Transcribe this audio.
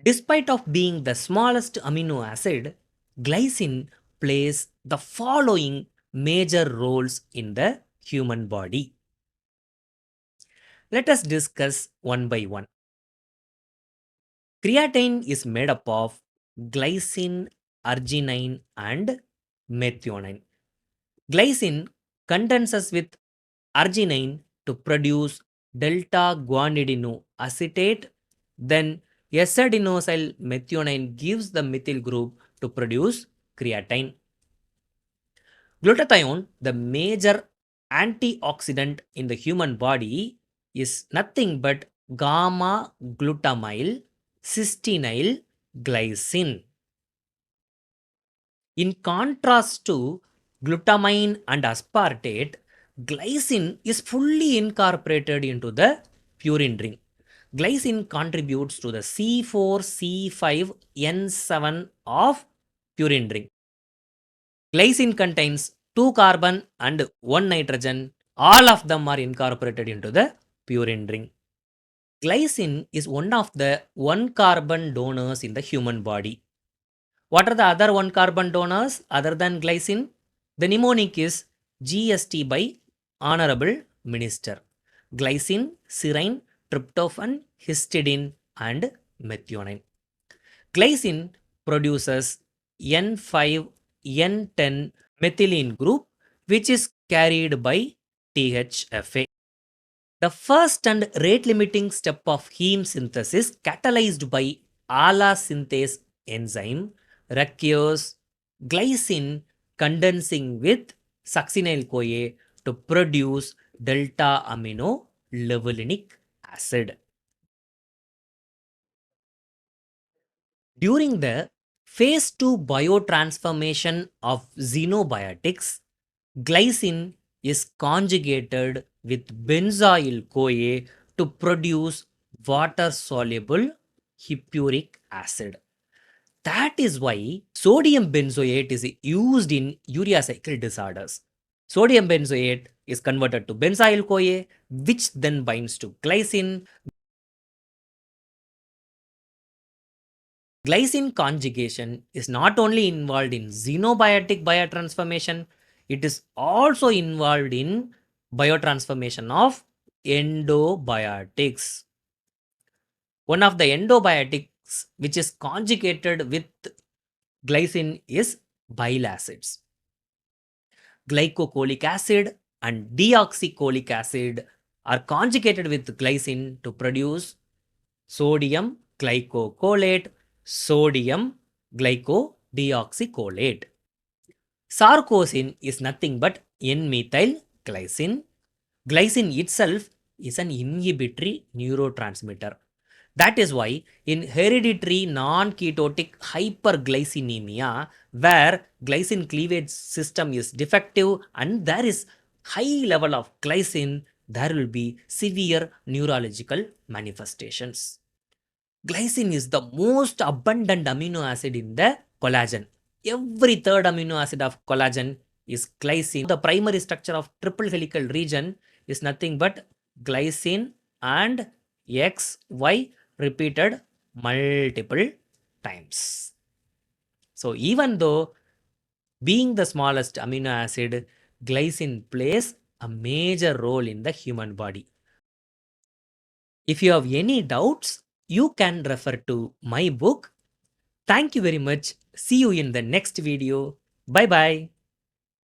Despite of being the smallest amino acid, glycine plays the following major roles in the human body. Let us discuss one by one. Creatine is made up of glycine, arginine, and methionine. Glycine condenses with arginine to produce delta guanidinoacetate. Then S-adenosyl methionine gives the methyl group to produce creatine. Glutathione, the major antioxidant in the human body, is nothing but gamma glutamyl cystinyl glycine. In contrast to glutamine and aspartate, glycine is fully incorporated into the purine ring. Glycine contributes to the C4C5N7 of purine ring. Glycine contains 2 carbon and 1 nitrogen. All of them are incorporated into the purine ring. Glycine is one of the 1 carbon donors in the human body. What are the other 1 carbon donors other than glycine? The mnemonic is GST by Honorable Minister. Glycine, serine, tryptophan, histidine, and methionine. Glycine produces N5, N10 methylene group, which is carried by THFA. The first and rate limiting step of heme synthesis, catalyzed by ALA synthase enzyme, requires glycine condensing with succinyl CoA to produce delta amino levulinic acid. During the phase 2 biotransformation of xenobiotics, glycine is conjugated with benzoyl CoA to produce water soluble hippuric acid. That is why sodium benzoate is used in urea cycle disorders. Sodium benzoate is converted to benzyl CoA, which then binds to glycine. Glycine conjugation is not only involved in xenobiotic biotransformation, it is also involved in biotransformation of endobiotics. One of the endobiotics which is conjugated with glycine is bile acids. Glycocholic acid and deoxycholic acid are conjugated with glycine to produce sodium glycocholate, sodium glycodeoxycholate. Sarcosine is nothing but N-methyl glycine. Glycine itself is an inhibitory neurotransmitter. That is why in hereditary non-ketotic hyperglycinemia, where glycine cleavage system is defective and there is high level of glycine, there will be severe neurological manifestations. Glycine is the most abundant amino acid in the collagen. Every third amino acid of collagen is glycine. The primary structure of triple helical region is nothing but glycine and XY repeated multiple times. So even though being the smallest amino acid, glycine plays a major role in the human body. If you have any doubts, you can refer to my book. Thank you very much. See you in the next video. Bye bye.